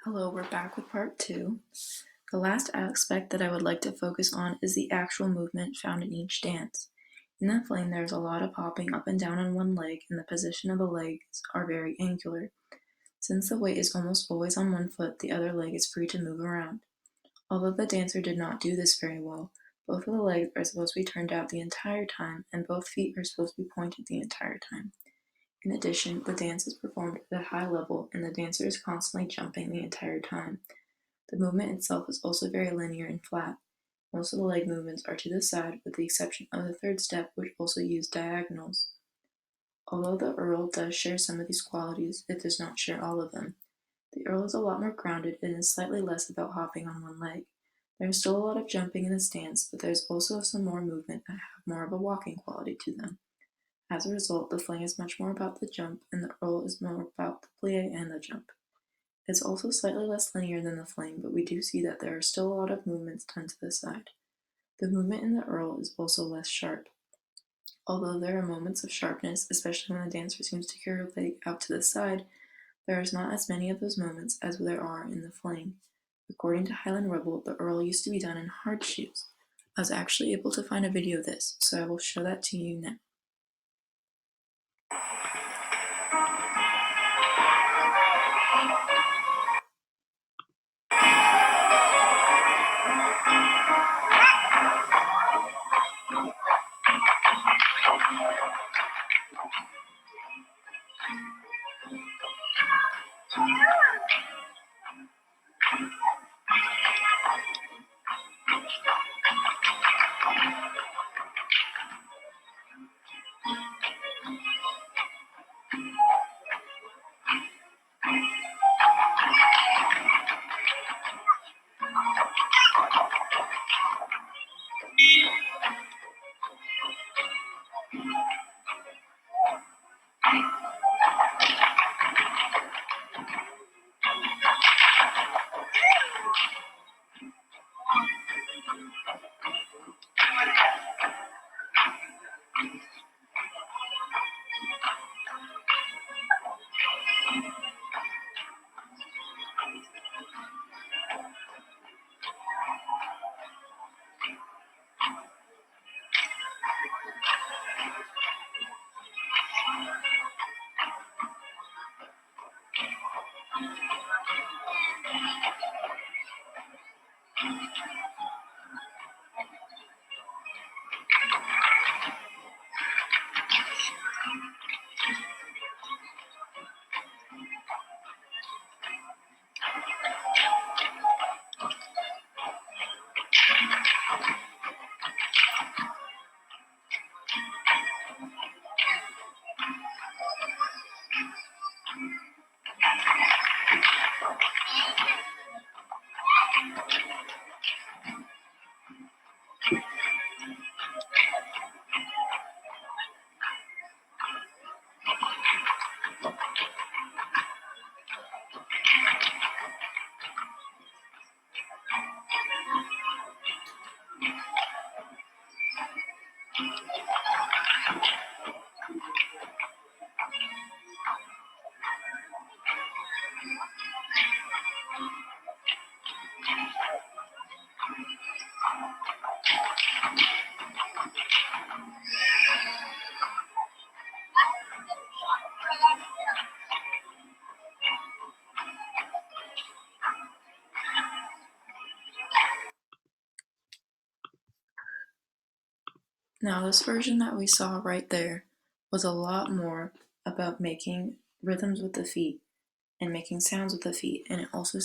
Hello, we're back with part 2. The last aspect that I would like to focus on is the actual movement found in each dance. In the fling, there's a lot of hopping up and down on one leg, and the position of the legs are very angular. Since the weight is almost always on one foot, the other leg is free to move around. Although the dancer did not do this very well, both of the legs are supposed to be turned out the entire time, and both feet are supposed to be pointed the entire time. In addition, the dance is performed at a high level, and the dancer is constantly jumping the entire time. The movement itself is also very linear and flat. Most of the leg movements are to the side, with the exception of the third step, which also uses diagonals. Although the Earl does share some of these qualities, it does not share all of them. The Earl is a lot more grounded and is slightly less about hopping on one leg. There is still a lot of jumping in this dance, but there's also some more movement that have more of a walking quality to them. As a result, the fling is much more about the jump, and the Earl is more about the plie and the jump. It's also slightly less linear than the fling, but we do see that there are still a lot of movements done to the side. The movement in the Earl is also less sharp. Although there are moments of sharpness, especially when the dancer seems to carry her leg out to the side, there is not as many of those moments as there are in the fling. According to Highland Rebel, the Earl used to be done in hard shoes. I was actually able to find a video of this, so I will show that to you now. Now, this version that we saw right there was a lot more about making rhythms with the feet and making sounds with the feet, and it also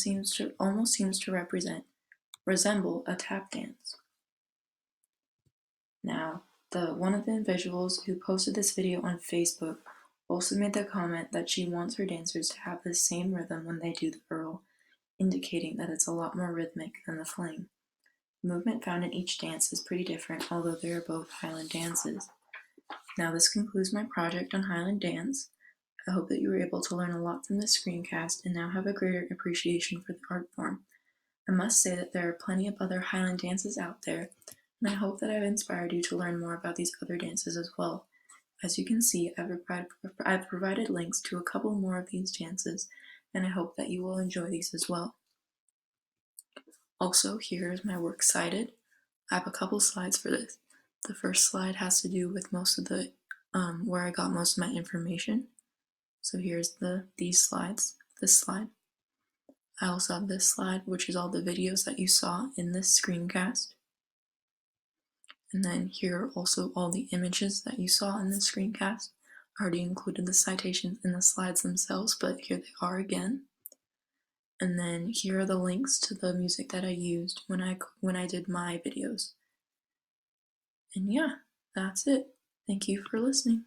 almost seems to resemble a tap dance. Now, one of the individuals who posted this video on Facebook also made the comment that she wants her dancers to have the same rhythm when they do the Earl, indicating that it's a lot more rhythmic than the fling. The movement found in each dance is pretty different, although they are both Highland dances. Now, this concludes my project on Highland dance. I hope that you were able to learn a lot from this screencast and now have a greater appreciation for the art form. I must say that there are plenty of other Highland dances out there, and I hope that I've inspired you to learn more about these other dances as well. As you can see, I've provided links to a couple more of these dances, and I hope that you will enjoy these as well. Also, here is my works cited. I have a couple slides for this. The first slide has to do with most of the where I got most of my information. So here's these slides, this slide. I also have this slide, which is all the videos that you saw in this screencast. And then here are also all the images that you saw in this screencast. I already included the citations in the slides themselves, but here they are again. And then here are the links to the music that I used when I did my videos. And yeah, that's it. Thank you for listening.